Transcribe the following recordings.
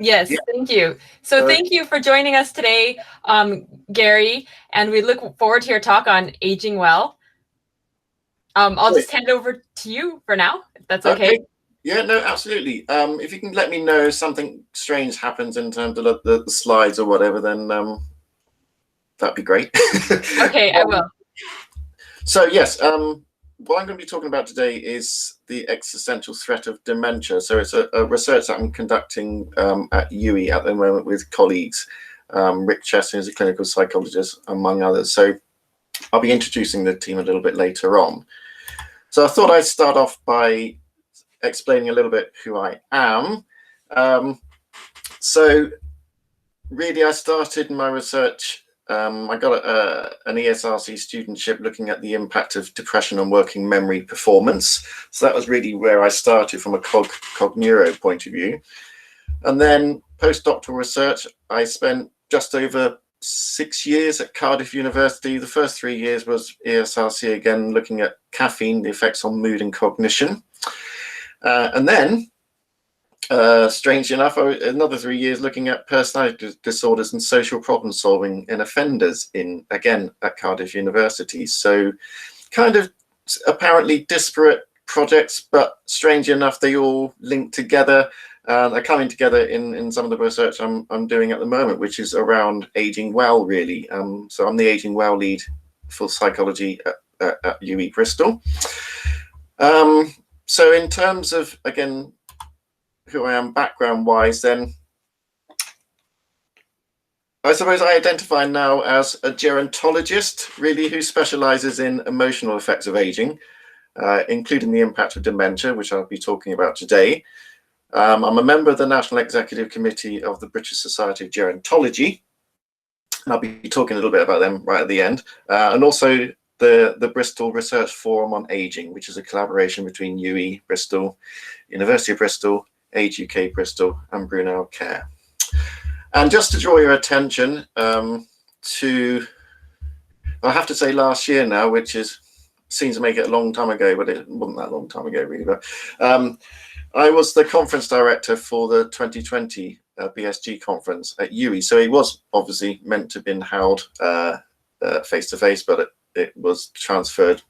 Yes, Yeah. thank you. So thank you for joining us today, Gary, and we look forward to your talk on aging well. I'll Great. just hand it over to you for now, if that's okay. Okay. Yeah, no, absolutely. If you can let me know if something strange happens in terms of the slides or whatever, then that'd be great. Okay, I will. So yes, what I'm going to be talking about today is the existential threat of dementia. So it's a research that I'm conducting at UWE at the moment with colleagues. Rick Cheston is a clinical psychologist, among others. So I'll be introducing the team a little bit later on. So I thought I'd start off by explaining a little bit who I am. So really, I started my research. I got an ESRC studentship looking at the impact of depression on working memory performance. So that was really where I started from a cog-neuro point of view. And then postdoctoral research, I spent just over 6 years at Cardiff University. The first 3 years was ESRC, again, looking at caffeine, the effects on mood and cognition. And then strangely enough, another 3 years looking at personality disorders and social problem solving in offenders again at Cardiff University. So kind of apparently disparate projects, but strangely enough, they all link together. They're coming together in some of the research I'm doing at the moment, which is around aging well, really. So I'm the aging well lead for psychology at UWE Bristol. So in terms of, again, who I am background wise, then I suppose I identify now as a gerontologist, really, who specializes in emotional effects of aging, including the impact of dementia, which I'll be talking about today. I'm a member of the National Executive Committee of the British Society of Gerontology, and I'll be talking a little bit about them right at the end, and also the Bristol Research Forum on Aging, which is a collaboration between UWE Bristol, University of Bristol, Age UK Bristol, and Brunel Care. And just to draw your attention to, I have to say last year now, which seems to make it a long time ago, but it wasn't that long time ago really. But I was the conference director for the 2020 BSG conference at UWE. So it was obviously meant to have been held face to face, but it was transferred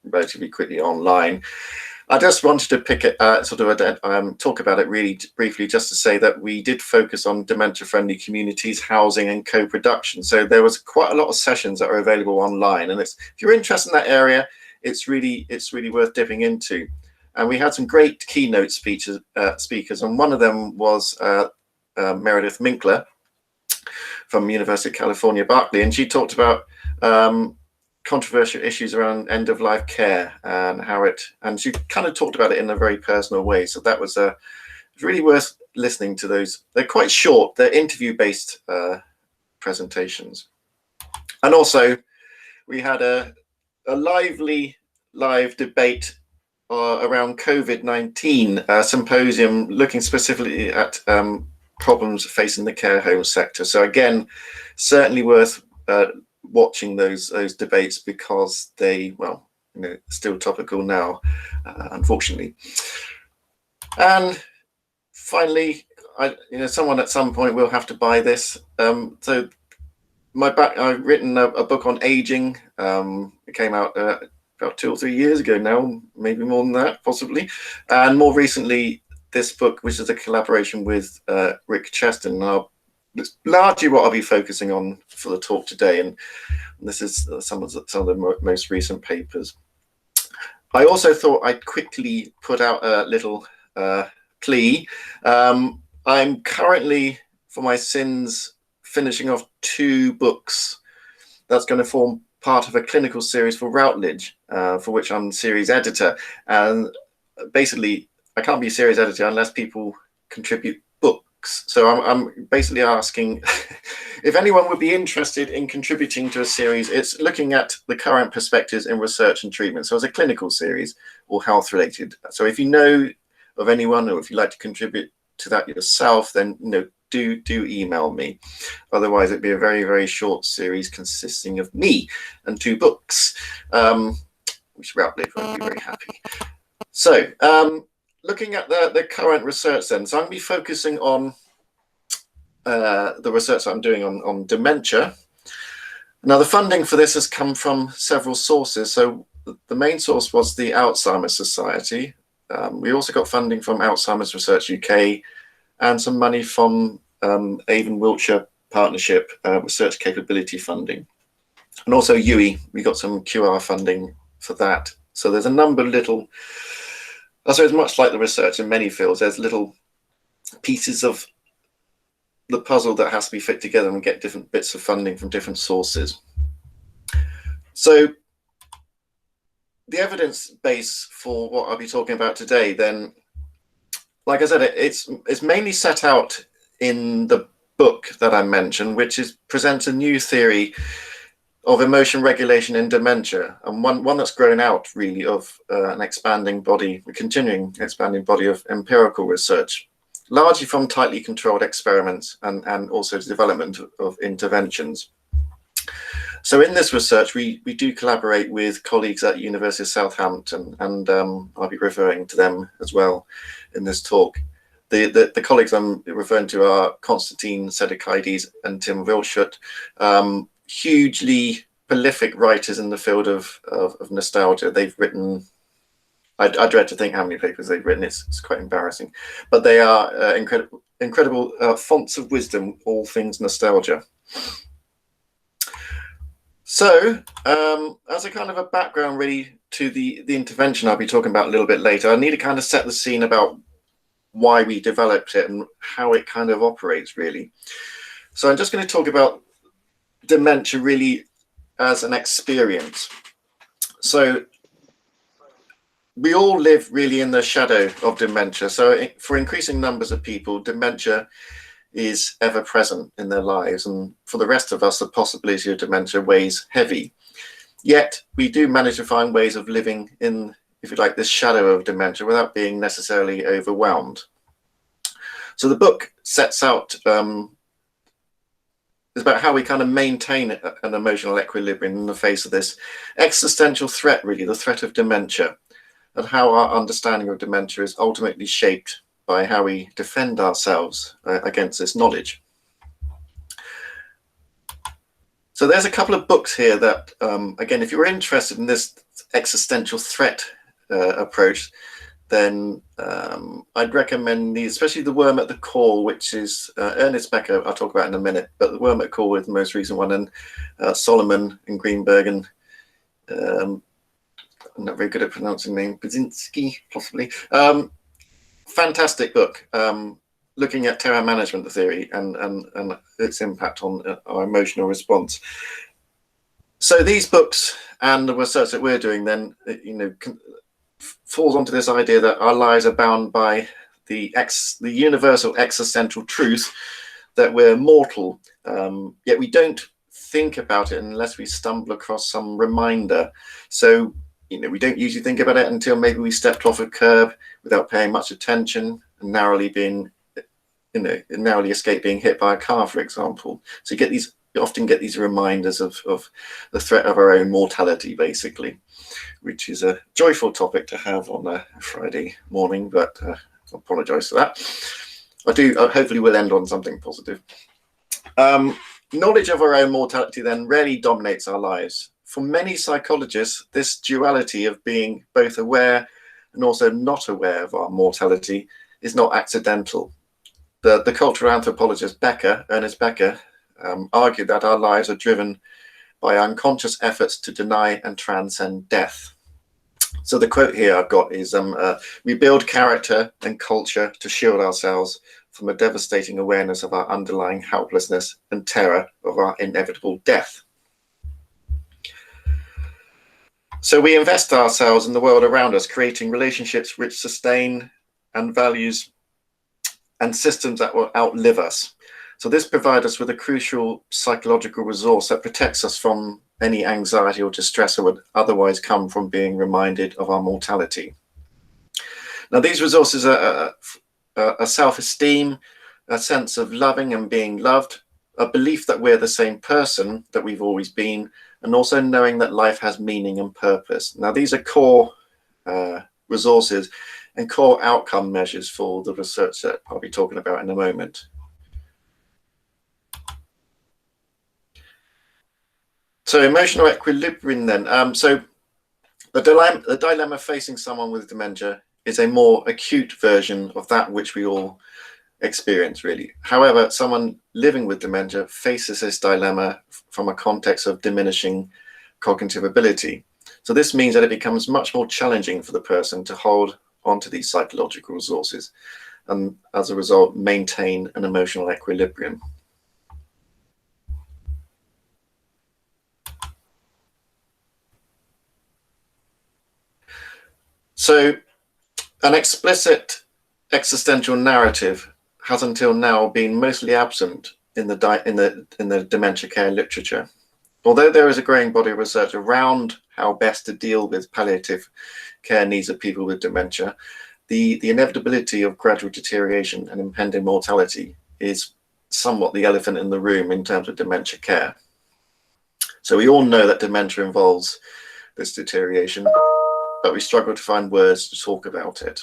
relatively quickly online. I just wanted to pick it, talk about it really briefly, just to say that we did focus on dementia-friendly communities, housing, and co-production. So there was quite a lot of sessions that are available online, and if you're interested in that area, it's really worth dipping into. And we had some great keynote speakers, and one of them was Meredith Minkler from University of California, Berkeley, and she talked about controversial issues around end-of-life care and she kind of talked about it in a very personal way. So that was really worth listening to those. They're quite short, they're interview-based presentations. And also we had a lively live debate around COVID-19 symposium looking specifically at problems facing the care home sector. So again, certainly worth watching those debates, because they, well, still topical now, unfortunately. And finally, someone at some point will have to buy this. So I've written a book on aging. It came out about 2 or 3 years ago now, maybe more than that, possibly. And more recently, this book, which is a collaboration with Rick Cheston. It's largely what I'll be focusing on for the talk today, and this is some of the most recent papers. I also thought I'd quickly put out a little plea. I'm currently, for my sins, finishing off 2 books that's going to form part of a clinical series for Routledge, for which I'm series editor. And basically, I can't be a series editor unless people contribute books. So I'm basically asking if anyone would be interested in contributing to a series. It's looking at the current perspectives in research and treatment. So it's a clinical series or health related. So if you know of anyone, or if you'd like to contribute to that yourself, then do email me. Otherwise, it'd be a very, very short series consisting of me and 2 books, which Routledge won't be very happy. So looking at the current research then, so I'm going to be focusing on the research that I'm doing on dementia. Now, the funding for this has come from several sources. So the main source was the Alzheimer's Society. We also got funding from Alzheimer's Research UK and some money from Avon Wiltshire Partnership Research Capability Funding. And also UE, we got some QR funding for that. So there's a number of little, I suppose much like the research in many fields, there's little pieces of the puzzle that has to be fit together and get different bits of funding from different sources. So the evidence base for what I'll be talking about today, then, like I said, it's mainly set out in the book that I mentioned, which presents a new theory of emotion regulation in dementia, and one that's grown out really of an expanding body, a continuing expanding body of empirical research, largely from tightly controlled experiments and also the development of interventions. So in this research, we do collaborate with colleagues at University of Southampton, and I'll be referring to them as well in this talk. The colleagues I'm referring to are Konstantin Sedekaides and Tim Wilshut, hugely prolific writers in the field of nostalgia. They've written, I dread to think how many papers they've written. It's quite embarrassing, but they are incredible fonts of wisdom, all things nostalgia. So as a kind of a background really to the intervention I'll be talking about a little bit later, I need to kind of set the scene about why we developed it and how it kind of operates really. So I'm just going to talk about dementia really as an experience. So we all live really in the shadow of dementia. So for increasing numbers of people, dementia is ever present in their lives. And for the rest of us, the possibility of dementia weighs heavy. Yet we do manage to find ways of living in, if you like, this shadow of dementia without being necessarily overwhelmed. So the book sets out it's about how we kind of maintain an emotional equilibrium in the face of this existential threat, really, the threat of dementia, and how our understanding of dementia is ultimately shaped by how we defend ourselves against this knowledge. So there's a couple of books here that, again, if you're interested in this existential threat approach, then I'd recommend these, especially The Worm at the Core, which is Ernest Becker, I'll talk about in a minute, but The Worm at the Core is the most recent one, and Solomon and Greenberg and I'm not very good at pronouncing the name, Brzezinski, possibly. Fantastic book, looking at terror management theory and its impact on our emotional response. So these books and the research that we're doing then, falls onto this idea that our lives are bound by the universal existential truth that we're mortal, yet we don't think about it unless we stumble across some reminder. So we don't usually think about it until maybe we stepped off a curb without paying much attention and narrowly escape being hit by a car, for example. So you often get these reminders of the threat of our own mortality, basically, which is a joyful topic to have on a Friday morning, but I apologize for that. Hopefully we'll end on something positive. Knowledge of our own mortality then rarely dominates our lives. For many psychologists, this duality of being both aware and also not aware of our mortality is not accidental. The cultural anthropologist Ernest Becker, argued that our lives are driven by unconscious efforts to deny and transcend death. So the quote here I've got is, we build character and culture to shield ourselves from a devastating awareness of our underlying helplessness and terror of our inevitable death. So we invest ourselves in the world around us, creating relationships which sustain and values and systems that will outlive us. So this provides us with a crucial psychological resource that protects us from any anxiety or distress that would otherwise come from being reminded of our mortality. Now, these resources are a self-esteem, a sense of loving and being loved, a belief that we're the same person that we've always been, and also knowing that life has meaning and purpose. Now, these are core resources and core outcome measures for the research that I'll be talking about in a moment. So emotional equilibrium then. So the dilemma facing someone with dementia is a more acute version of that which we all experience, really. However, someone living with dementia faces this dilemma from a context of diminishing cognitive ability. So this means that it becomes much more challenging for the person to hold onto these psychological resources and, as a result, maintain an emotional equilibrium. So an explicit existential narrative has until now been mostly absent in the dementia care literature. Although there is a growing body of research around how best to deal with palliative care needs of people with dementia, the inevitability of gradual deterioration and impending mortality is somewhat the elephant in the room in terms of dementia care. So we all know that dementia involves this deterioration, but we struggle to find words to talk about it.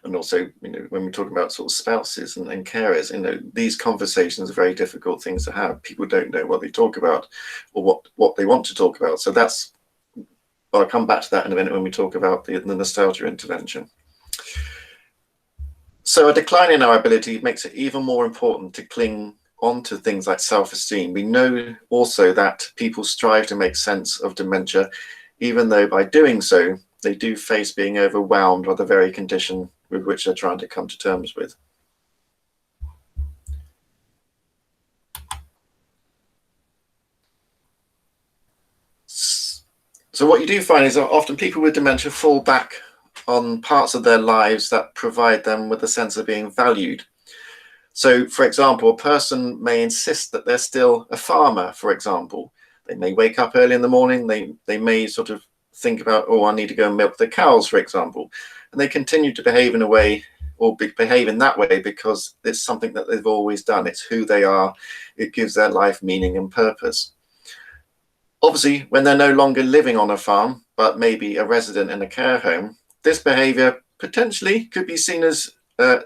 And also, when we talk about sort of spouses and carers, these conversations are very difficult things to have. People don't know what they talk about or what they want to talk about. So that's, I'll come back to that in a minute when we talk about the nostalgia intervention. So a decline in our ability makes it even more important to cling on to things like self-esteem. We know also that people strive to make sense of dementia, even though by doing so, they do face being overwhelmed by the very condition with which they're trying to come to terms with. So what you do find is that often people with dementia fall back on parts of their lives that provide them with a sense of being valued. So, for example, a person may insist that they're still a farmer, for example. They may wake up early in the morning, they may sort of think about, oh, I need to go and milk the cows, for example. And they continue to behave in a way, or behave in that way, because it's something that they've always done. It's who they are. It gives their life meaning and purpose. Obviously, when they're no longer living on a farm, but maybe a resident in a care home, this behavior potentially could be seen as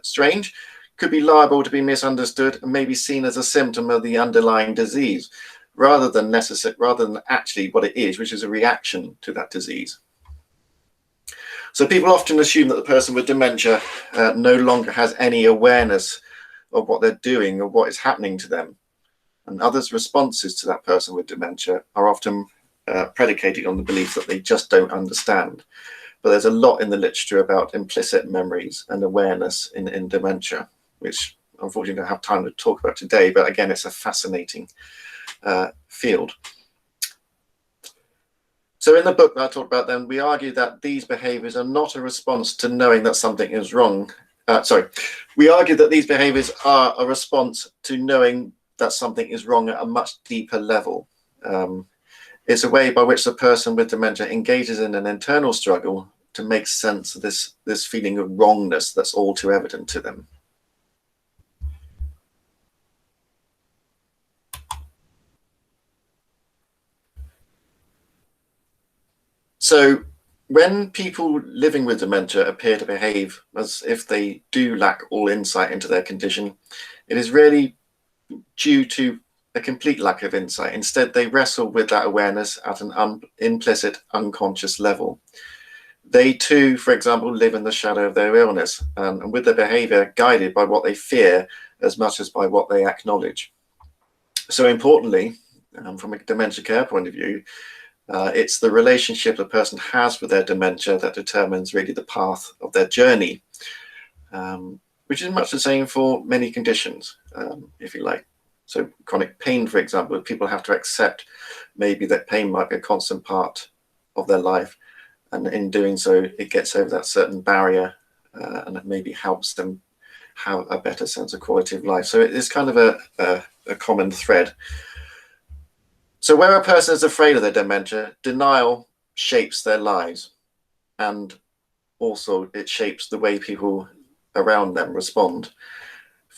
strange, could be liable to be misunderstood, and maybe seen as a symptom of the underlying disease, rather than actually what it is, which is a reaction to that disease. So people often assume that the person with dementia no longer has any awareness of what they're doing or what is happening to them. And others' responses to that person with dementia are often predicated on the belief that they just don't understand. But there's a lot in the literature about implicit memories and awareness in dementia, which unfortunately I don't have time to talk about today, but again, it's a fascinating field. So in the book that I talked about then, we argue that these behaviors are not a response to knowing that something is wrong. We argue that these behaviors are a response to knowing that something is wrong at a much deeper level. It's a way by which the person with dementia engages in an internal struggle to make sense of this feeling of wrongness that's all too evident to them. So when people living with dementia appear to behave as if they do lack all insight into their condition, it is really due to a complete lack of insight. Instead, they wrestle with that awareness at an implicit, unconscious level. They too, for example, live in the shadow of their illness and with their behavior guided by what they fear as much as by what they acknowledge. So importantly, from a dementia care point of view, it's the relationship a person has with their dementia that determines really the path of their journey, which is much the same for many conditions, if you like. So chronic pain, for example, people have to accept maybe that pain might be a constant part of their life. And in doing so, it gets over that certain barrier and it maybe helps them have a better sense of quality of life. So it is kind of a common thread. So where a person is afraid of their dementia, denial shapes their lives. And also it shapes the way people around them respond.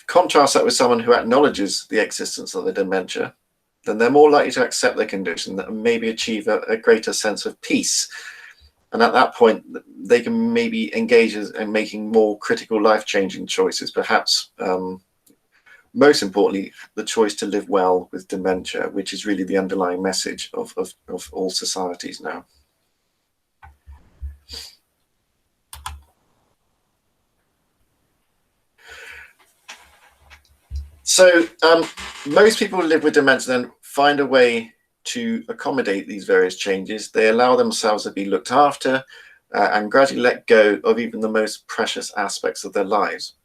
Contrast that with someone who acknowledges the existence of the dementia, then they're more likely to accept their condition and maybe achieve a greater sense of peace. And at that point, they can maybe engage in making more critical life-changing choices, perhaps most importantly, the choice to live well with dementia, which is really the underlying message of all societies now. So most people who live with dementia then find a way to accommodate these various changes. They allow themselves to be looked after and gradually let go of even the most precious aspects of their lives.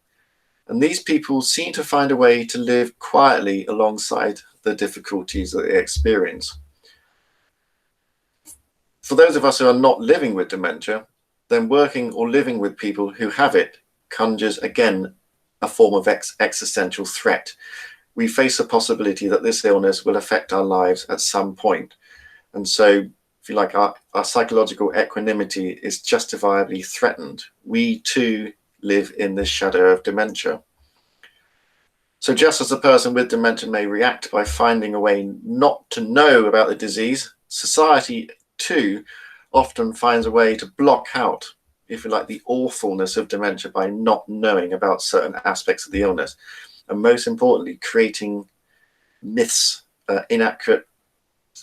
And these people seem to find a way to live quietly alongside the difficulties that they experience. For those of us who are not living with dementia, then working or living with people who have it conjures again a form of existential threat. We face the possibility that this illness will affect our lives at some point. And so, if you like, our psychological equanimity is justifiably threatened. We too live in the shadow of dementia. So just as a person with dementia may react by finding a way not to know about the disease, society too often finds a way to block out, if you like, the awfulness of dementia by not knowing about certain aspects of the illness. And most importantly, creating myths, inaccurate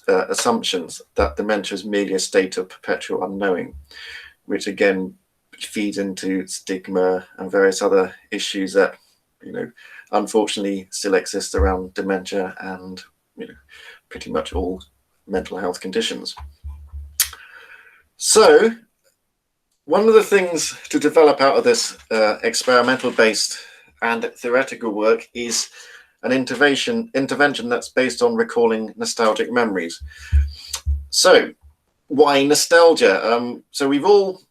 assumptions that dementia is merely a state of perpetual unknowing, which again feeds into stigma and various other issues that, unfortunately still exist around dementia and, pretty much all mental health conditions. So one of the things to develop out of this experimental based and theoretical work is an intervention that's based on recalling nostalgic memories. So why nostalgia? So we've all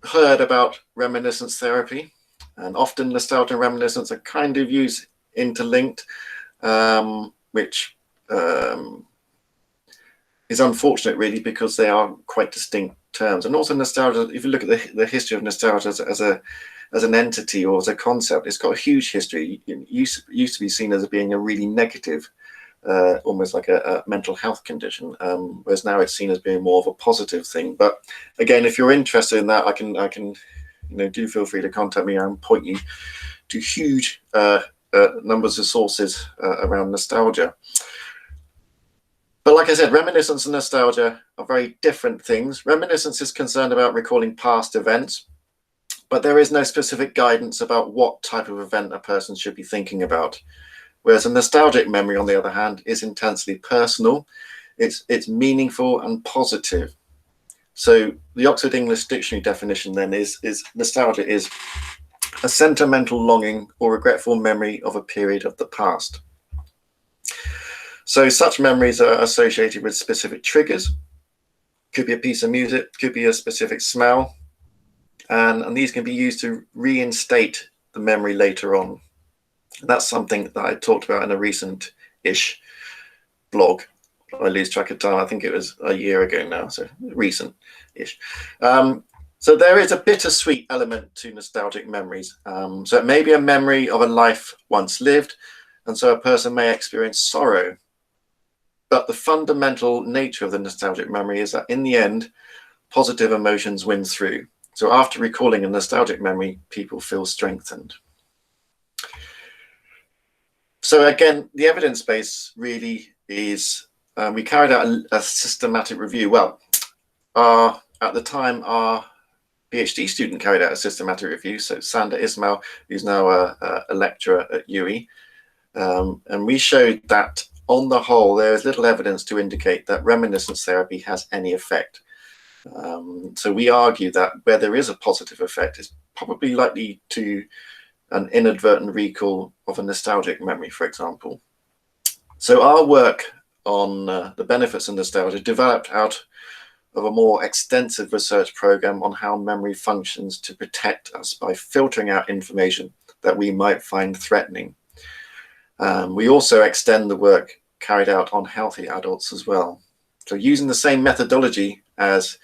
heard about reminiscence therapy, and often nostalgia and reminiscence are kind of used interlinked, which is unfortunate really, because they are quite distinct terms. And also nostalgia, if you look at the history of nostalgia as an entity or as a concept, it's got a huge history. It used to be seen as being a really negative, almost like a mental health condition, whereas now it's seen as being more of a positive thing. But again, if you're interested in that, I can do feel free to contact me and point you to huge numbers of sources around nostalgia. But like I said, reminiscence and nostalgia are very different things. Reminiscence is concerned about recalling past events, but there is no specific guidance about what type of event a person should be thinking about. Whereas a nostalgic memory, on the other hand, is intensely personal. It's meaningful and positive. So the Oxford English Dictionary definition then is nostalgia is a sentimental longing or regretful memory of a period of the past. So such memories are associated with specific triggers. Could be a piece of music, could be a specific smell, and these can be used to reinstate the memory later on. And that's something that I talked about in a recent-ish blog. I lose track of time. I think it was a year ago now, so recent-ish. So there is a bittersweet element to nostalgic memories. So it may be a memory of a life once lived, and so a person may experience sorrow. But the fundamental nature of the nostalgic memory is that in the end, positive emotions win through. So after recalling a nostalgic memory, people feel strengthened. So again, the evidence base really is, we carried out a systematic review. Well, at the time, our PhD student carried out a systematic review. So Sander Ismail, who's now a lecturer at UE. And we showed that on the whole, there is little evidence to indicate that reminiscence therapy has any effect. So we argue that where there is a positive effect is probably likely to an inadvertent recall of a nostalgic memory, for example. So our work on the benefits of nostalgia developed out of a more extensive research program on how memory functions to protect us by filtering out information that we might find threatening. We also extend the work carried out on healthy adults as well. So using the same methodology as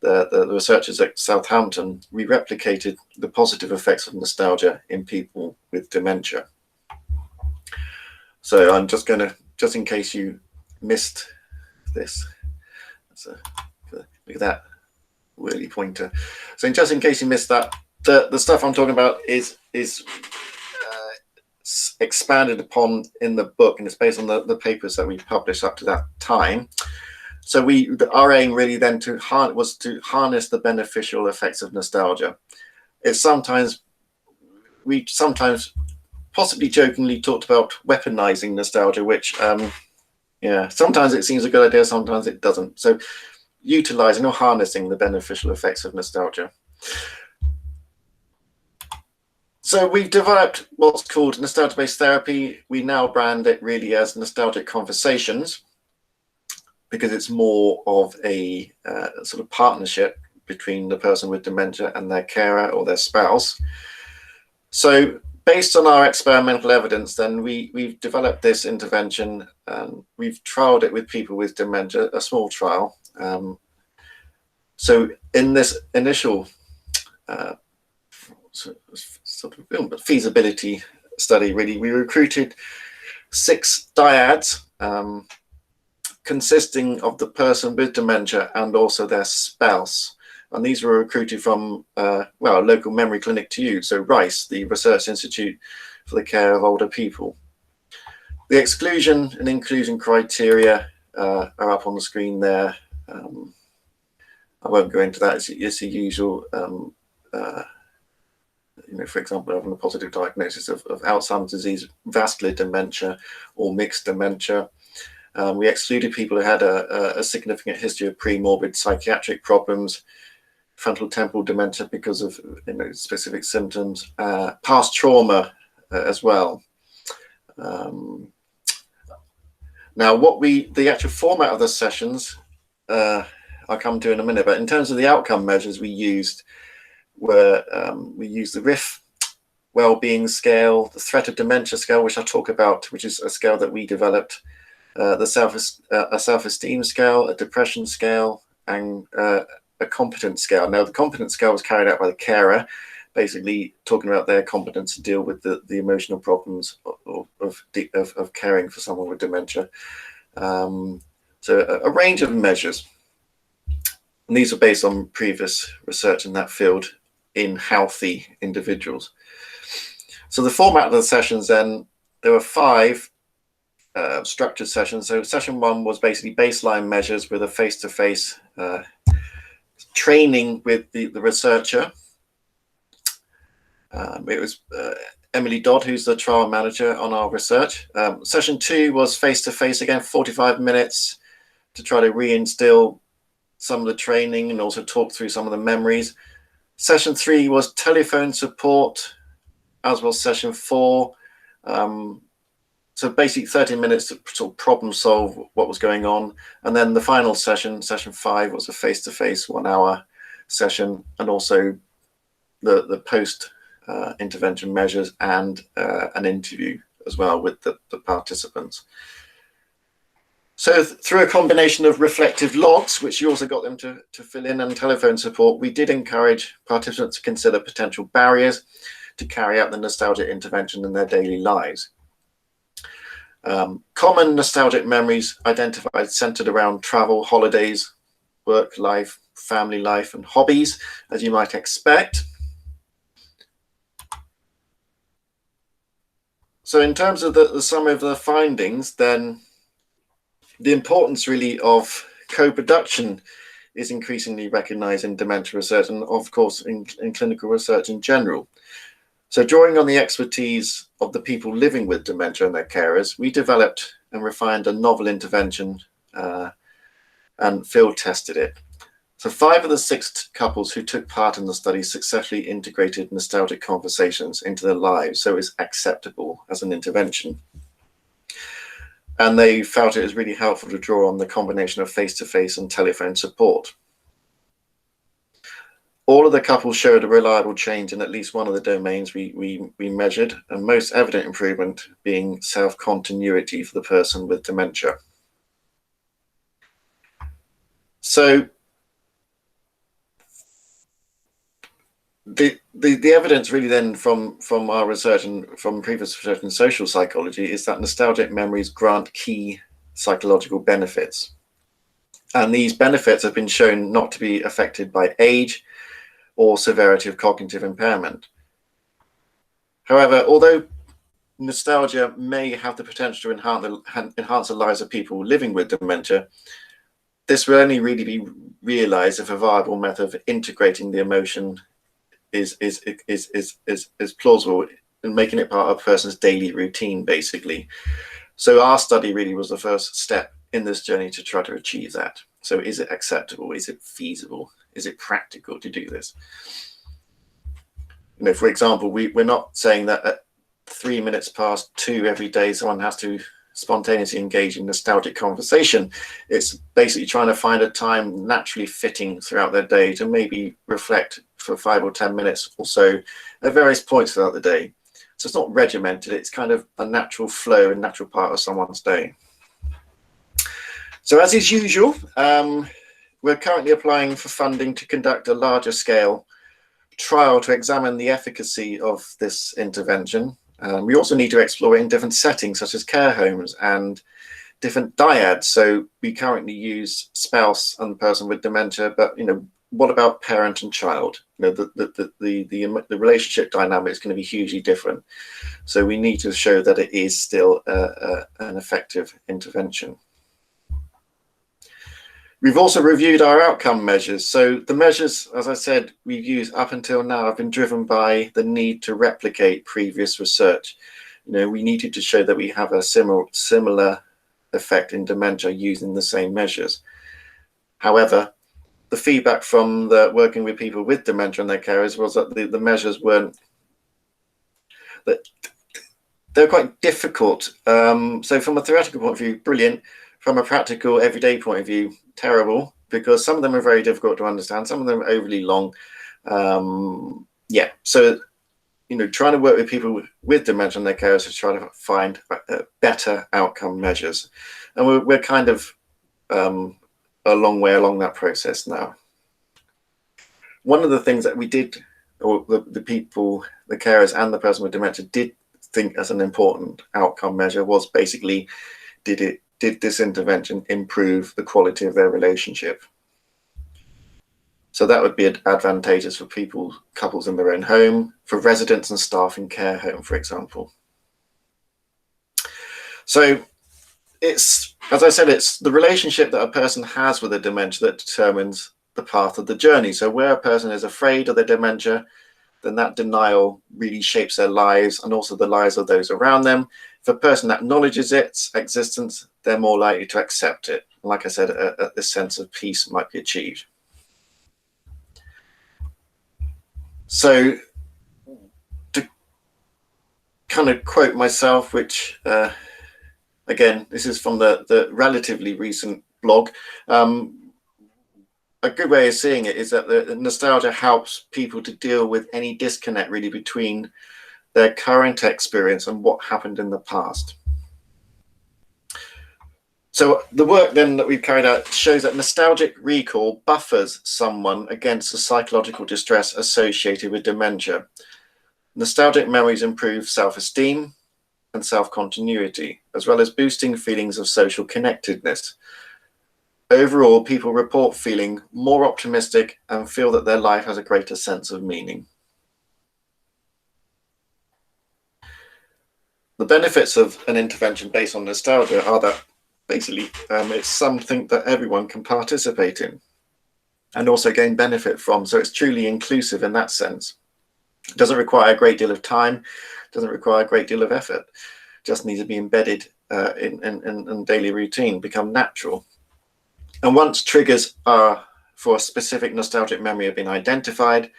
the researchers at Southampton, we replicated the positive effects of nostalgia in people with dementia. So I'm just going to, just in case you missed this, look at that whirly pointer. So just in case you missed that, the stuff I'm talking about is expanded upon in the book, and it's based on the papers that we published up to that time. So our aim really then was to harness the beneficial effects of nostalgia. We sometimes possibly jokingly talked about weaponizing nostalgia, which sometimes it seems a good idea, sometimes it doesn't. So utilizing or harnessing the beneficial effects of nostalgia. So we've developed what's called nostalgia-based therapy. We now brand it really as nostalgic conversations, because it's more of a sort of partnership between the person with dementia and their carer or their spouse. So based on our experimental evidence, then we've developed this intervention. We've trialed it with people with dementia, a small trial. So in this initial sort of feasibility study, really, we recruited 6 dyads, consisting of the person with dementia and also their spouse. And these were recruited from a local memory clinic to you, so RICE, the Research Institute for the Care of Older People. The exclusion and inclusion criteria are up on the screen there. I won't go into that. It's the usual, for example, having a positive diagnosis of Alzheimer's disease, vascular dementia, or mixed dementia. We excluded people who had a significant history of pre-morbid psychiatric problems, frontal temporal dementia because of specific symptoms, past trauma as well. Now, the actual format of the sessions, I'll come to in a minute, but in terms of the outcome measures we used we used the RIF well-being scale, the threat of dementia scale, which I'll talk about, which is a scale that we developed, a self-esteem scale, a depression scale, and a competence scale. Now, the competence scale was carried out by the carer, basically talking about their competence to deal with the emotional problems of caring for someone with dementia. So a range of measures. And these are based on previous research in that field in healthy individuals. So the format of the sessions then, there were 5 structured sessions. So session 1 was basically baseline measures with a face-to-face training with the researcher. It was Emily Dodd, who's the trial manager on our research. Session 2 was face-to-face again, 45 minutes to try to reinstill some of the training and also talk through some of the memories. Session 3 was telephone support, as was session 4. So basically 30 minutes to sort of problem solve what was going on. And then the final session, session 5, was a face-to-face 1-hour session, and also the post intervention measures and an interview as well with the participants. So through a combination of reflective logs, which you also got them to fill in, and telephone support, we did encourage participants to consider potential barriers to carry out the nostalgic intervention in their daily lives. Common nostalgic memories identified centered around travel, holidays, work life, family life, and hobbies, as you might expect. So in terms of the summary of the findings, then the importance really of co-production is increasingly recognized in dementia research, and of course in clinical research in general. So drawing on the expertise of the people living with dementia and their carers, we developed and refined a novel intervention and field tested it. So 5 of the 6 couples who took part in the study successfully integrated nostalgic conversations into their lives, so it's acceptable as an intervention. And they felt it was really helpful to draw on the combination of face-to-face and telephone support. All of the couples showed a reliable change in at least one of the domains we measured, and most evident improvement being self-continuity for the person with dementia. So the evidence really then from our research and from previous research in social psychology is that nostalgic memories grant key psychological benefits. And these benefits have been shown not to be affected by age or severity of cognitive impairment. However, although nostalgia may have the potential to enhance the lives of people living with dementia, this will only really be realized if a viable method of integrating the emotion is plausible and making it part of a person's daily routine, basically. So our study really was the first step in this journey to try to achieve that. So is it acceptable? Is it feasible? Is it practical to do this? You know, for example, we're not saying that at 3 minutes past 2 every day someone has to spontaneously engage in nostalgic conversation. It's basically trying to find a time naturally fitting throughout their day to maybe reflect for 5 or 10 minutes or so at various points throughout the day. So it's not regimented, it's kind of a natural flow and natural part of someone's day. So as is usual, we're currently applying for funding to conduct a larger scale trial to examine the efficacy of this intervention. We also need to explore it in different settings, such as care homes and different dyads. So we currently use spouse and person with dementia, but what about parent and child? The relationship dynamic is going to be hugely different. So we need to show that it is still an effective intervention. We've also reviewed our outcome measures. So the measures, as I said, we've used up until now have been driven by the need to replicate previous research. We needed to show that we have a similar effect in dementia using the same measures. However, the feedback from working with people with dementia and their carers was that the measures weren't, they're quite difficult. So from a theoretical point of view, brilliant. From a practical, everyday point of view, terrible, because some of them are very difficult to understand. Some of them are overly long. So, trying to work with people with dementia and their carers to try to find better outcome measures. And we're kind of a long way along that process now. One of the things that we did, or the people, the carers and the person with dementia did think as an important outcome measure was basically, did this intervention improve the quality of their relationship? So that would be advantageous for couples in their own home, for residents and staff in care home, for example. So it's, as I said, it's the relationship that a person has with a dementia that determines the path of the journey. So where a person is afraid of their dementia, then that denial really shapes their lives and also the lives of those around them. If a person acknowledges its existence, they're more likely to accept it. Like I said, this sense of peace might be achieved. So to kind of quote myself, which again, this is from the relatively recent blog, a good way of seeing it is that the nostalgia helps people to deal with any disconnect really between their current experience and what happened in the past. So the work then that we've carried out shows that nostalgic recall buffers someone against the psychological distress associated with dementia. Nostalgic memories improve self-esteem and self-continuity, as well as boosting feelings of social connectedness. Overall, people report feeling more optimistic and feel that their life has a greater sense of meaning. The benefits of an intervention based on nostalgia are that basically it's something that everyone can participate in and also gain benefit from. So it's truly inclusive in that sense. It doesn't require a great deal of time, doesn't require a great deal of effort, just needs to be embedded in daily routine, become natural. And once triggers for a specific nostalgic memory have been identified,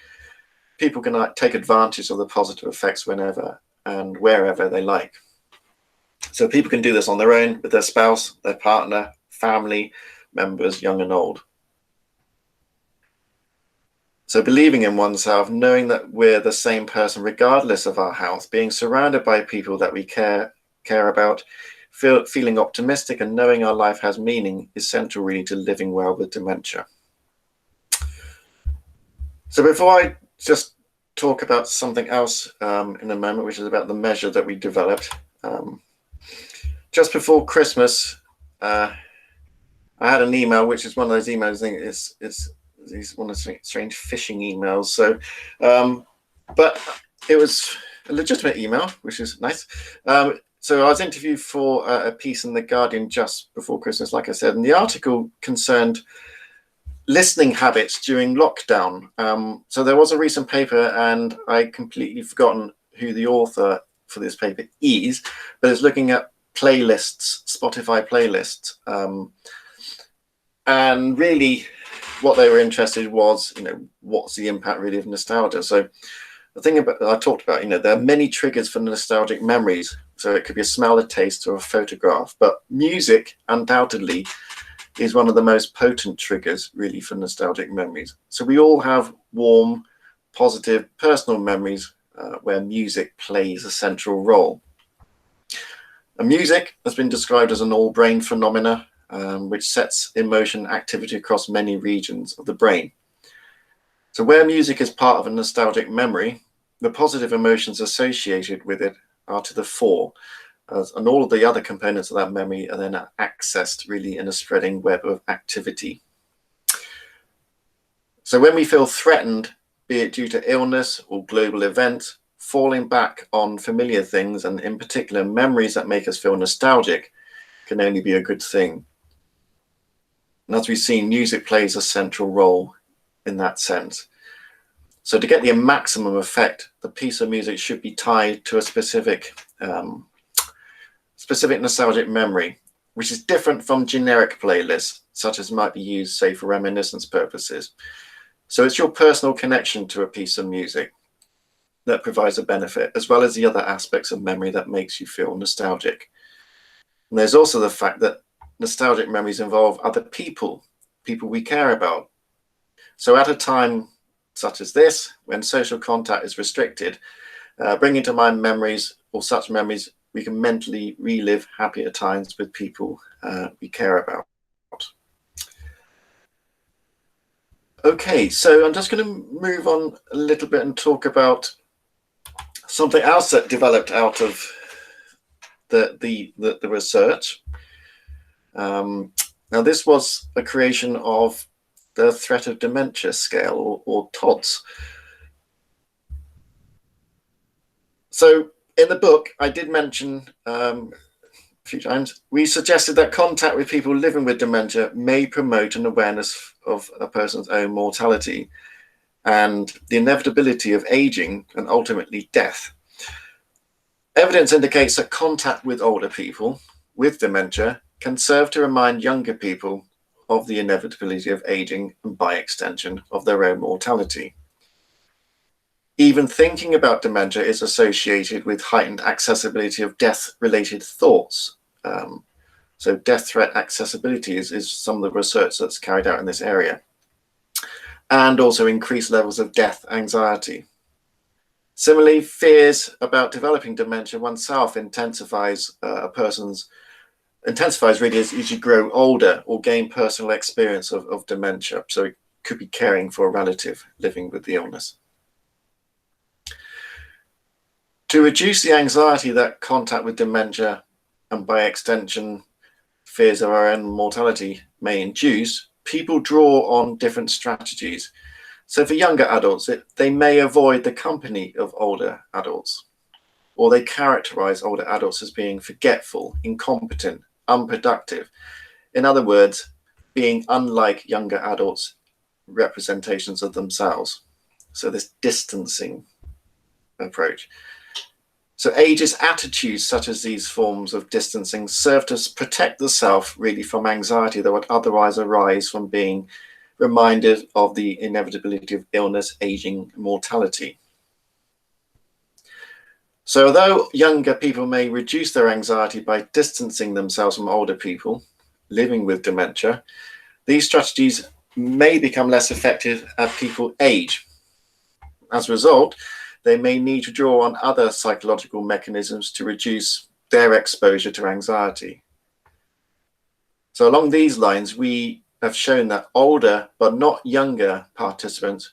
people can take advantage of the positive effects whenever and wherever they like. So people can do this on their own, with their spouse, their partner, family members, young and old. So believing in oneself, knowing that we're the same person regardless of our health, being surrounded by people that we care about, feeling optimistic and knowing our life has meaning is central really to living well with dementia. So before I just talk about something else in a moment, which is about the measure that we developed, just before Christmas, I had an email, which is one of those emails, I think it's one of those strange phishing emails. So, but it was a legitimate email, which is nice. So I was interviewed for a piece in The Guardian just before Christmas, like I said, and the article concerned listening habits during lockdown. So there was a recent paper, and I completely forgotten who the author for this paper is, but it's looking at playlists, Spotify playlists. And really what they were interested was, what's the impact really of nostalgia? So the thing about I talked about, there are many triggers for nostalgic memories. So it could be a smell, a taste, or a photograph. But music undoubtedly is one of the most potent triggers really for nostalgic memories. So we all have warm, positive, personal memories where music plays a central role. And music has been described as an all-brain phenomena, which sets emotion activity across many regions of the brain. So where music is part of a nostalgic memory, the positive emotions associated with it are to the fore, and all of the other components of that memory are then accessed really in a spreading web of activity. So when we feel threatened, be it due to illness or global event, falling back on familiar things, and in particular memories that make us feel nostalgic, can only be a good thing. And as we've seen, music plays a central role in that sense. So to get the maximum effect, the piece of music should be tied to a specific nostalgic memory, which is different from generic playlists, such as might be used, say, for reminiscence purposes. So it's your personal connection to a piece of music that provides a benefit, as well as the other aspects of memory that makes you feel nostalgic. And there's also the fact that nostalgic memories involve other people we care about. So at a time such as this, when social contact is restricted, bringing to mind memories or such memories, we can mentally relive happier times with people we care about. Okay, so I'm just going to move on a little bit and talk about something else that developed out of the research. Now, this was a creation of the threat of dementia scale, or TODS. So in the book, I did mention a few times, we suggested that contact with people living with dementia may promote an awareness of a person's own mortality and the inevitability of aging and ultimately death. Evidence indicates that contact with older people with dementia can serve to remind younger people of the inevitability of aging and, by extension, of their own mortality. Even thinking about dementia is associated with heightened accessibility of death-related thoughts. So death threat accessibility is some of the research that's carried out in this area. And also increased levels of death anxiety. Similarly, fears about developing dementia oneself intensifies really as you grow older or gain personal experience of dementia. So it could be caring for a relative living with the illness. To reduce the anxiety that contact with dementia and, by extension, fears of our own mortality may induce, people draw on different strategies. So for younger adults, they may avoid the company of older adults, or they characterize older adults as being forgetful, incompetent, unproductive. In other words, being unlike younger adults' representations of themselves. So this distancing approach. So ageist attitudes such as these forms of distancing serve to protect the self really from anxiety that would otherwise arise from being reminded of the inevitability of illness, aging, and mortality. So although younger people may reduce their anxiety by distancing themselves from older people living with dementia, these strategies may become less effective as people age. As a result, they may need to draw on other psychological mechanisms to reduce their exposure to anxiety. So along these lines, we have shown that older but not younger participants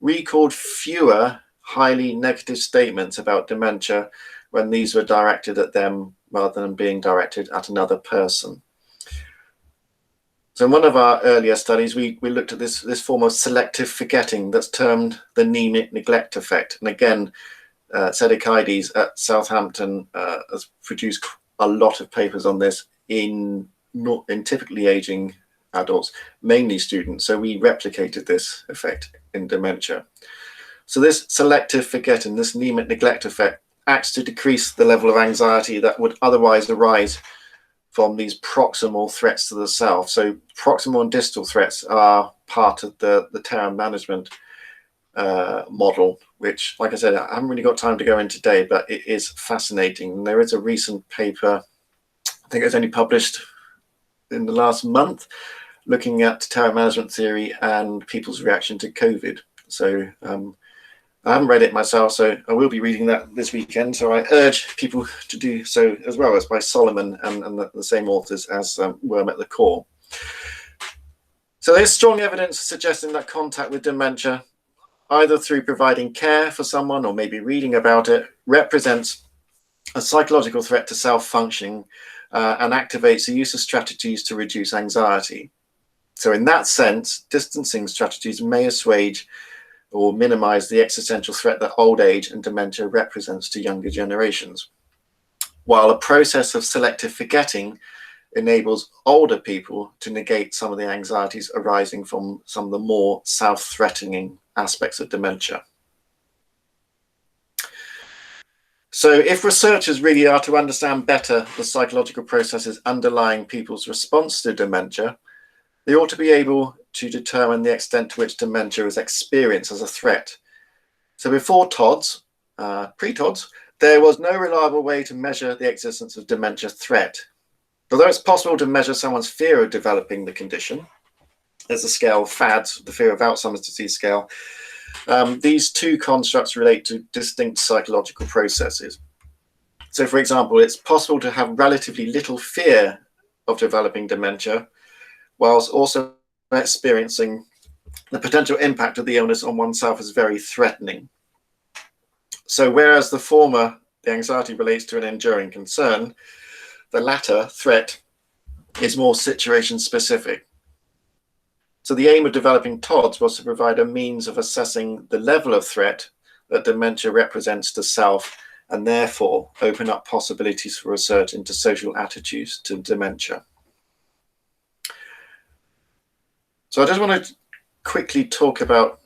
recalled fewer highly negative statements about dementia when these were directed at them rather than being directed at another person. So in one of our earlier studies, we looked at this form of selective forgetting that's termed the mnemic neglect effect. And again, Sedekides at Southampton has produced a lot of papers on this in typically aging adults, mainly students. So we replicated this effect in dementia. So this selective forgetting, this mnemic neglect effect, acts to decrease the level of anxiety that would otherwise arise from these proximal threats to the self. So proximal and distal threats are part of the terror management model, which, like I said, I haven't really got time to go in today, but it is fascinating. And there is a recent paper, I think it was only published in the last month, looking at terror management theory and people's reaction to COVID. So I haven't read it myself, so I will be reading that this weekend. So I urge people to do so as well. It's by Solomon and the same authors as Worm at the Core. So there's strong evidence suggesting that contact with dementia, either through providing care for someone or maybe reading about it, represents a psychological threat to self-functioning and activates the use of strategies to reduce anxiety. So in that sense, distancing strategies may assuage or minimize the existential threat that old age and dementia represents to younger generations, while a process of selective forgetting enables older people to negate some of the anxieties arising from some of the more self-threatening aspects of dementia. So if researchers really are to understand better the psychological processes underlying people's response to dementia, they ought to be able to determine the extent to which dementia is experienced as a threat. So before TODS, pre-TODS, there was no reliable way to measure the existence of dementia threat. Although it's possible to measure someone's fear of developing the condition, there's a scale, FADS, the fear of Alzheimer's disease scale. These two constructs relate to distinct psychological processes. So for example, it's possible to have relatively little fear of developing dementia, whilst also experiencing the potential impact of the illness on oneself as very threatening. So whereas the former, the anxiety, relates to an enduring concern, the latter, threat, is more situation specific. So the aim of developing TODS was to provide a means of assessing the level of threat that dementia represents to self, and therefore open up possibilities for research into social attitudes to dementia. So I just want to quickly talk about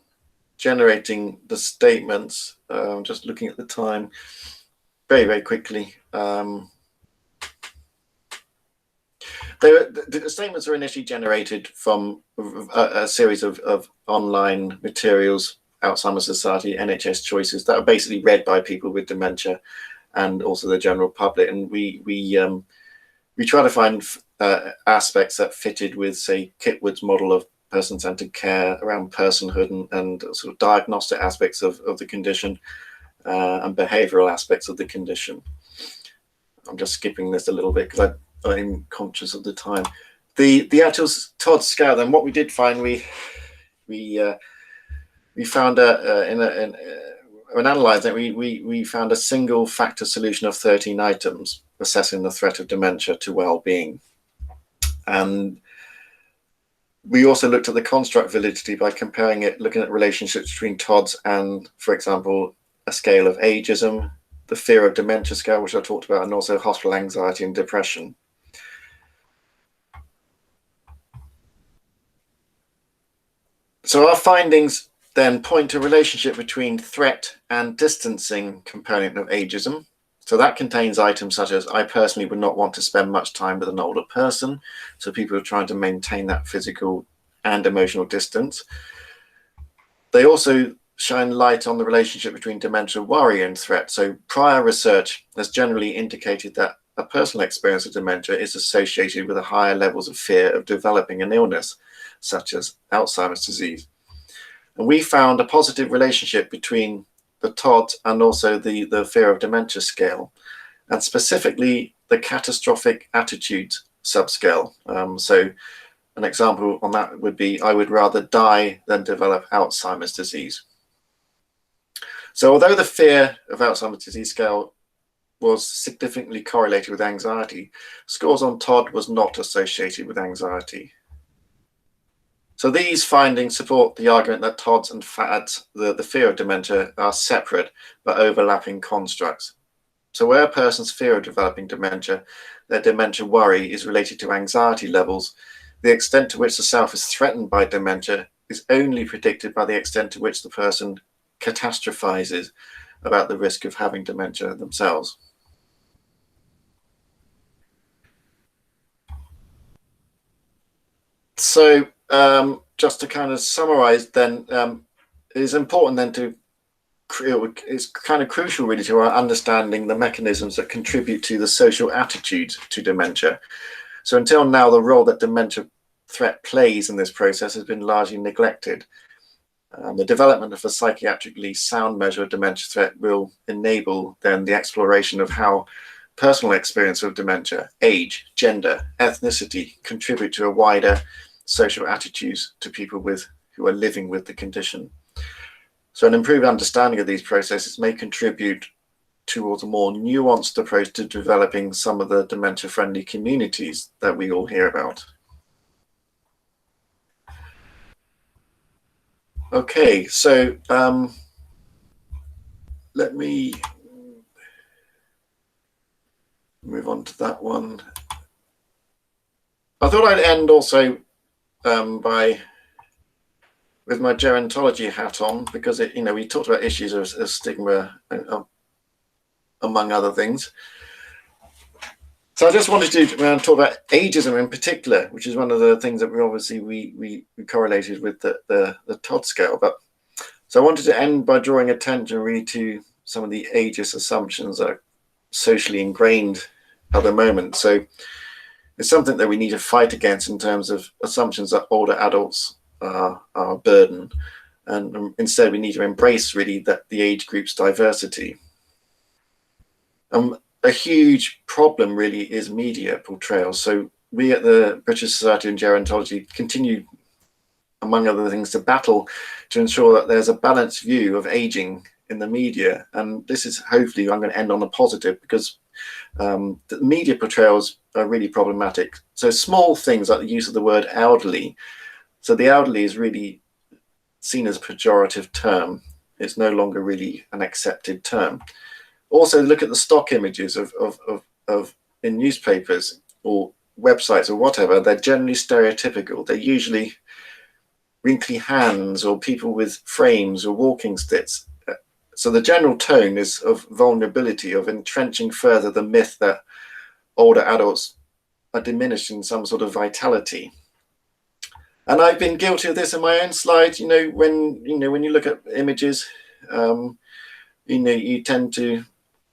generating the statements. Just looking at the time very, very quickly. The statements are initially generated from a series of online materials, Alzheimer's Society, NHS Choices, that are basically read by people with dementia and also the general public. And we try to find aspects that fitted with, say, Kitwood's model of person-centered care around personhood and sort of diagnostic aspects of the condition and behavioral aspects of the condition. I'm just skipping this a little bit because I'm conscious of the time. The actual TODS scale, then, what we did find, we found in analysing it, we found a single factor solution of 13 items assessing the threat of dementia to well-being. And we also looked at the construct validity by comparing it, looking at relationships between TODS and, for example, a scale of ageism, the fear of dementia scale, which I talked about, and also hospital anxiety and depression. So our findings then point to a relationship between threat and distancing component of ageism. So that contains items such as, I personally would not want to spend much time with an older person. So people are trying to maintain that physical and emotional distance. They also shine light on the relationship between dementia worry and threat. So prior research has generally indicated that a personal experience of dementia is associated with a higher levels of fear of developing an illness, such as Alzheimer's disease. And we found a positive relationship between the TOD and also the fear of dementia scale, and specifically the catastrophic attitudes subscale. So an example on that would be, I would rather die than develop Alzheimer's disease. So although the fear of Alzheimer's disease scale was significantly correlated with anxiety, scores on TOD was not associated with anxiety. So these findings support the argument that TODs and FADs, the fear of dementia, are separate but overlapping constructs. So where a person's fear of developing dementia, their dementia worry, is related to anxiety levels, the extent to which the self is threatened by dementia is only predicted by the extent to which the person catastrophizes about the risk of having dementia themselves. So just to kind of summarize then, it is important then to, it's kind of crucial really to our understanding the mechanisms that contribute to the social attitude to dementia. So until now, the role that dementia threat plays in this process has been largely neglected. The development of a psychiatrically sound measure of dementia threat will enable then the exploration of how personal experience of dementia, age, gender, ethnicity contribute to a wider social attitudes to people who are living with the condition. So an improved understanding of these processes may contribute towards a more nuanced approach to developing some of the dementia-friendly communities that we all hear about. Okay, so let me move on to that one. I thought I'd end also with my gerontology hat on, because we talked about issues of stigma among other things. So I just wanted to talk about ageism in particular, which is one of the things that we correlated with the Todd scale. But so I wanted to end by drawing attention really to some of the ageist assumptions that are socially ingrained at the moment. So it's something that we need to fight against in terms of assumptions that older adults are a burden, and instead we need to embrace really that the age group's diversity. A huge problem really is media portrayal. So we at the British Society of Gerontology continue, among other things, to battle to ensure that there's a balanced view of aging in the media. And this is, hopefully, I'm going to end on a positive, because the media portrayals are really problematic. So small things like the use of the word elderly. So the elderly is really seen as a pejorative term. It's no longer really an accepted term. Also, look at the stock images of in newspapers or websites or whatever. They're generally stereotypical. They're usually wrinkly hands or people with frames or walking sticks. So the general tone is of vulnerability, of entrenching further the myth that older adults are diminished in some sort of vitality. And I've been guilty of this in my own slides. When you look at images, you tend to,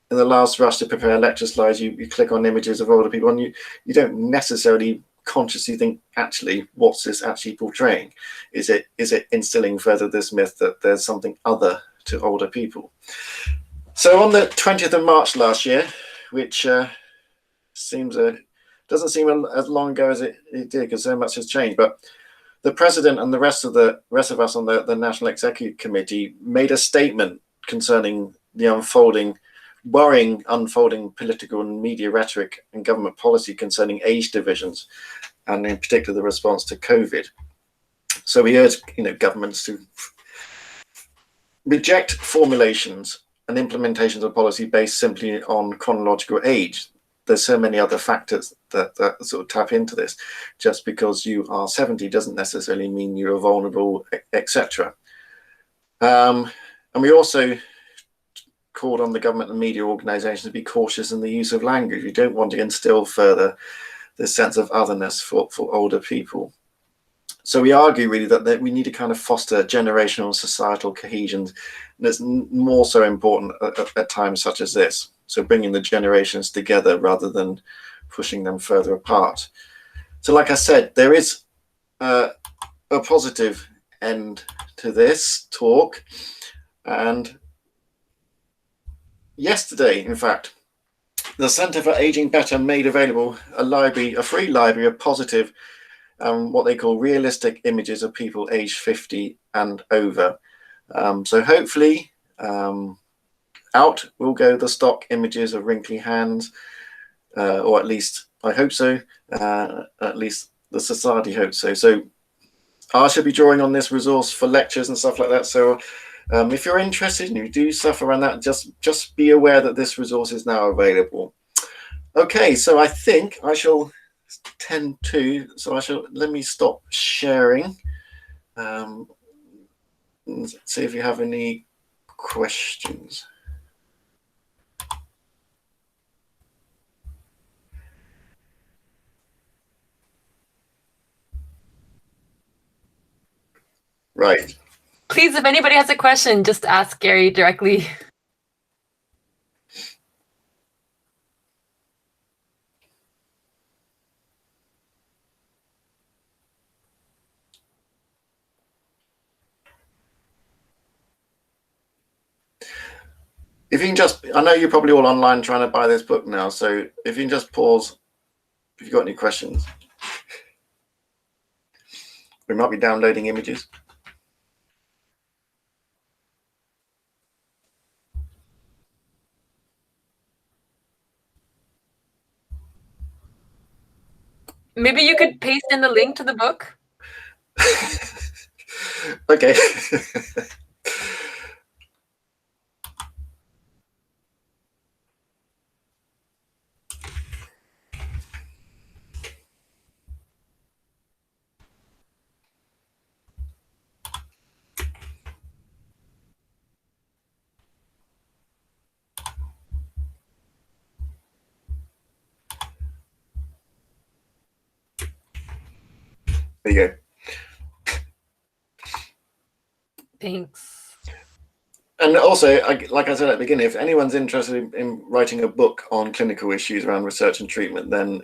in the last rush to prepare lecture slides, you click on images of older people, and you don't necessarily consciously think, actually, what's this actually portraying? Is it instilling further this myth that there's something other to older people? So on the 20th of March last year, which doesn't seem as long ago as it did, because so much has changed, but the president and the rest of us on the National Executive Committee made a statement concerning the worrying unfolding political and media rhetoric and government policy concerning age divisions, and in particular the response to COVID. So we urge governments to reject formulations and implementations of policy based simply on chronological age. There's so many other factors that sort of tap into this. Just because you are 70 doesn't necessarily mean you're vulnerable, etc. And we also called on the government and media organisations to be cautious in the use of language. We don't want to instill further this sense of otherness for older people. So we argue really that we need to kind of foster generational and societal cohesion, and it's more so important at times such as this. So bringing the generations together rather than pushing them further apart. So like I said, there is a positive end to this talk. And yesterday, in fact, the Centre for Aging Better made available a free library of positive, what they call realistic images of people aged 50 and over. So hopefully, out will go the stock images of wrinkly hands, or at least I hope so. At least the society hopes so. So I should be drawing on this resource for lectures and stuff like that. So if you're interested and you do stuff around that, just be aware that this resource is now available. Okay, so I think I shall tend to, let me stop sharing. Let's see if you have any questions. Right. Please, if anybody has a question, just ask Gary directly. If you can just, I know you're probably all online trying to buy this book now, so if you can just pause if you've got any questions. We might be downloading images. Maybe you could paste in the link to the book. Okay. There you go. Thanks. And also, like I said at the beginning, if anyone's interested in writing a book on clinical issues around research and treatment, then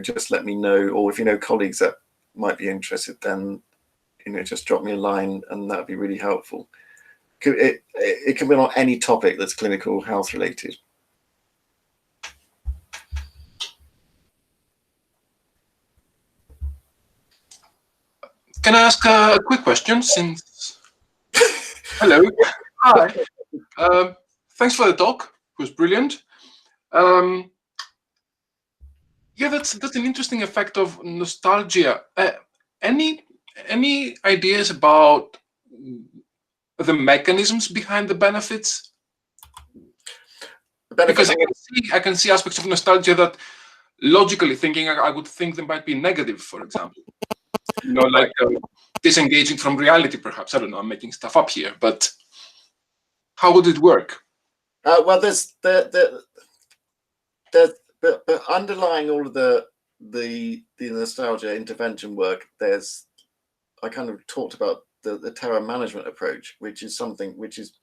just let me know. Or if you know colleagues that might be interested, then just drop me a line, and that'd be really helpful. It can be on any topic that's clinical health related. Can I ask a quick question? Since hello, hi, thanks for the talk. It was brilliant. Yeah, that's an interesting effect of nostalgia. Any ideas about the mechanisms behind the benefits? Because I can see aspects of nostalgia that, logically thinking, I would think they might be negative. For example, like disengaging from reality. Perhaps, I don't know. I'm making stuff up here, but how would it work? Well, there's but underlying all of the nostalgia intervention work, I kind of talked about the terror management approach, which is something which is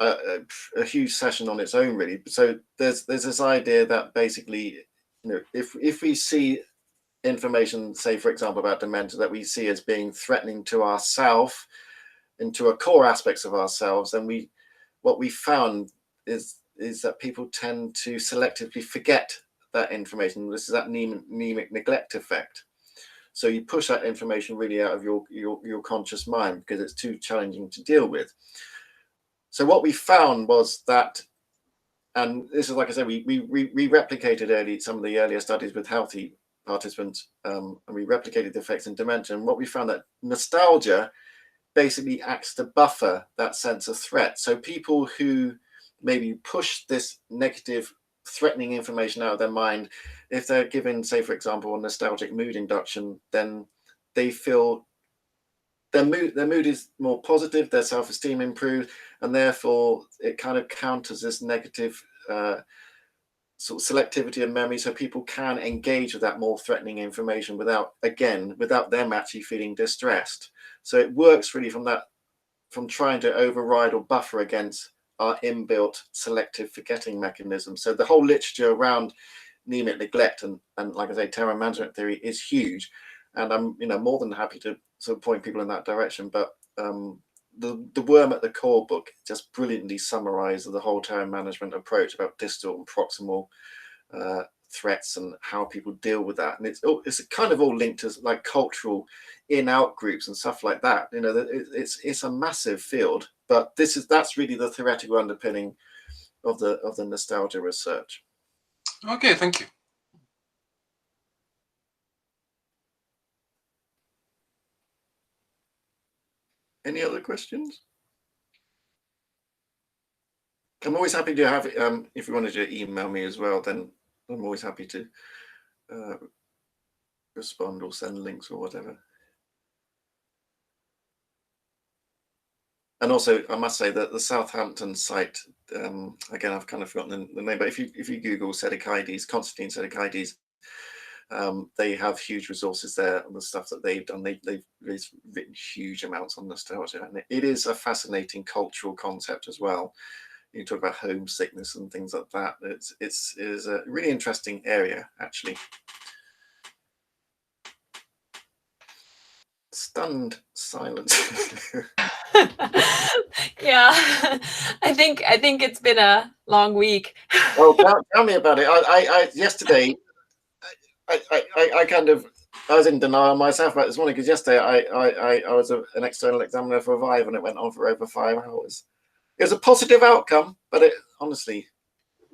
a huge session on its own, really. So there's this idea that basically, if we see information, say for example about dementia, that we see as being threatening to ourself and to our core aspects of ourselves, then what we found is that people tend to selectively forget that information. This is that mnemic neglect effect. So you push that information really out of your conscious mind because it's too challenging to deal with. So what we found was that, and this is, like I said, we replicated some of the earlier studies with healthy participants, and we replicated the effects in dementia. And what we found, that nostalgia basically acts to buffer that sense of threat. So people who maybe push this negative, threatening information out of their mind, if they're given, say for example, a nostalgic mood induction, then they feel their mood is more positive, their self-esteem improves, and therefore it kind of counters this negative sort of selectivity of memory, so people can engage with that more threatening information without them actually feeling distressed. So it works really from trying to override or buffer against our inbuilt selective forgetting mechanism. So the whole literature around mnemic neglect and like I say, terror management theory is huge, and I'm more than happy to sort of point people in that direction. But the Worm at the Core book just brilliantly summarizes the whole terror management approach about distal and proximal threats and how people deal with that. And it's kind of all linked to like cultural in-out groups and stuff like that. It's a massive field, but that's really the theoretical underpinning of the nostalgia research. Okay, thank you. Any other questions? I'm always happy to have, if you wanted to email me as well, then I'm always happy to respond or send links or whatever. And also, I must say that the Southampton site, again, I've kind of forgotten the name, but if you Google Sedekides, Constantine Sedekides, they have huge resources there on the stuff that they've done. They've written huge amounts on nostalgia, and it is a fascinating cultural concept as well. You talk about homesickness and things like that. It is a really interesting area, actually. Stunned silence. Yeah, I think it's been a long week. Well, tell me about it. I yesterday, I kind of, I was in denial myself about this morning, because yesterday I was an external examiner for Vive, and it went on for over 5 hours. It was a positive outcome, but it honestly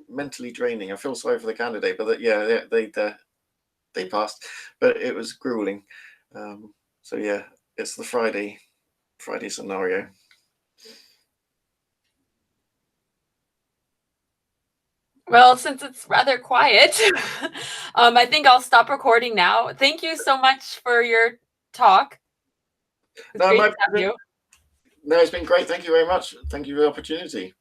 mentally draining. I feel sorry for the candidate, but yeah, they passed, but it was grueling. So yeah, it's the Friday scenario. Well, since it's rather quiet, I think I'll stop recording now. Thank you so much for your talk. It's great to have you. No, it's been great. Thank you very much. Thank you for the opportunity.